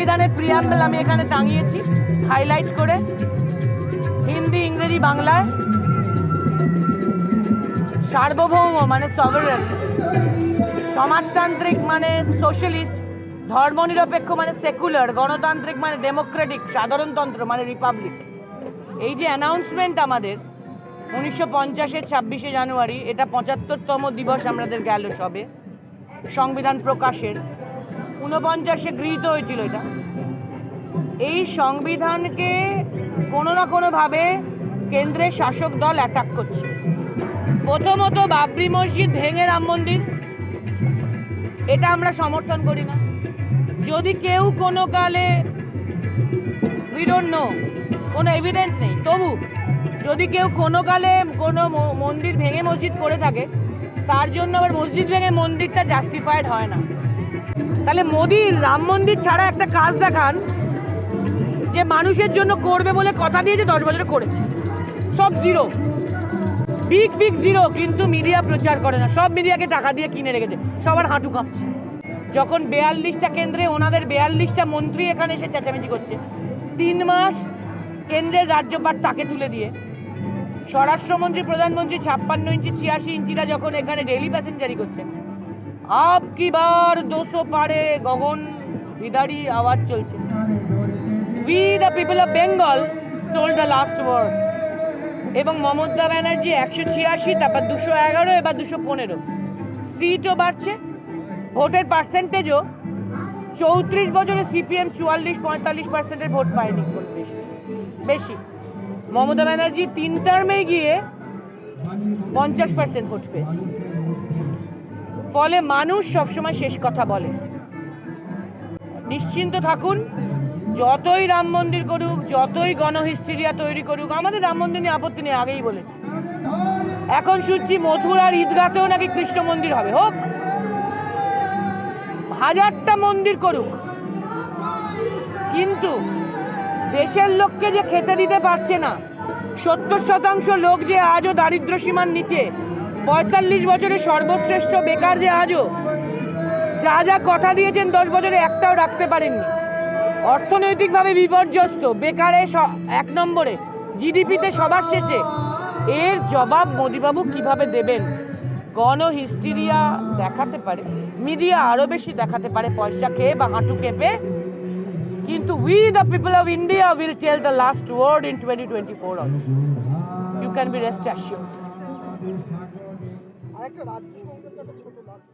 সংবিধানের প্রিয়াম্বল আমি এখানে টাঙিয়েছি হাইলাইট করে, হিন্দি, ইংরেজি, বাংলায়। সার্বভৌম মানে সভারেন, সমাজতান্ত্রিক মানে সোশ্যালিস্ট, ধর্মনিরপেক্ষ মানে সেকুলার, গণতান্ত্রিক মানে ডেমোক্রেটিক, সাধারণতন্ত্র মানে রিপাবলিক। এই যে অ্যানাউন্সমেন্ট আমাদের 1950-এর 26শে জানুয়ারি, এটা 75তম দিবস আমাদের গেল সবে সংবিধান প্রকাশের। 49-এ গৃহীত হয়েছিল এটা। এই সংবিধানকে কোনো না কোনোভাবে কেন্দ্রের শাসক দল অ্যাটাক করছে। প্রথমত বাবরি মসজিদ ভেঙে রাম মন্দির, এটা আমরা সমর্থন করি না। যদি কেউ কোনো কালে, উই ডোন্ট নো, কোনো এভিডেন্স নেই, তবু যদি কেউ কোনো কালে কোনো মন্দির ভেঙে মসজিদ করে থাকে, তার জন্য আবার মসজিদ ভেঙে মন্দিরটা জাস্টিফাইড হয় না। তাহলে মোদির রাম মন্দির ছাড়া একটা কাজ দেখান যে মানুষের জন্য করবে বলে কথা দিয়েছে, 10 বছরে করেছে। সব জিরো, বিগ জিরো, কিন্তু মিডিয়া প্রচার করে না। সব মিডিয়াকে টাকা দিয়ে কিনে রেখেছে, সবার হাঁটু কাঁপছে। যখন 42টা কেন্দ্রে ওনাদের 42টা মন্ত্রী এখানে এসে চেঁচামেচি করছে, 3 মাস কেন্দ্রের রাজ্যপাট তাকে তুলে দিয়ে, স্বরাষ্ট্রমন্ত্রী, প্রধানমন্ত্রী 56 ইঞ্চি 86 ইঞ্চিরা যখন এখানে ডেইলি প্যাসেঞ্জারি করছেন, আপ কি বার 200 পারে গগন বিদারি আওয়াজ চলছে। We the people of Bengal told the last word. এবং মমতা ব্যানার্জি 186, তারপর 211, এবার 215। সিটও বাড়ছে, ভোটের পার্সেন্টেজও 34 বছরে সিপিএম 44-45% ভোট পায়নি, খুব বেশি। মমতা ব্যানার্জি 3 টার্মে গিয়ে 50% ভোট পেয়েছে। ফলে মানুষ সবসময় শেষ কথা বলে। নিশ্চিন্ত থাকুন, যতই রাম মন্দির করুক, যতই গণহিস্টেরিয়া তৈরি করুক, আমাদের রাম মন্দির নিয়ে আপত্তি নেই, আগেই বলেছি। এখন শুনছি মথুরার ঈদগাতেও নাকি কৃষ্ণ মন্দির হবে, হোক, 1000টা মন্দির করুক, কিন্তু দেশের লোককে যে খেতে দিতে পারছে না, 70% লোক যে আজও দারিদ্র সীমার নিচে, 45 বছরে সর্বশ্রেষ্ঠ বেকার যে আজও, যা যা কথা দিয়েছেন 10 বছরে একটাও রাখতে পারেননি, অর্থনৈতিকভাবে বিপর্যস্ত, বেকারে 1 নম্বরে, জিডিপিতে সবার শেষে, এর জবাব মোদিবাবু কিভাবে দেবেন? গণহিস্টেরিয়া দেখাতে পারে, মিডিয়া আরও বেশি দেখাতে পারে পয়সা খেয়ে বা হাঁটু কেঁপে, কিন্তু we the people of India will tell the last word in 2024 also. You can be rest assured. আরেকটা রাজ্য সংক্রান্ত একটা ছোট লাস্ট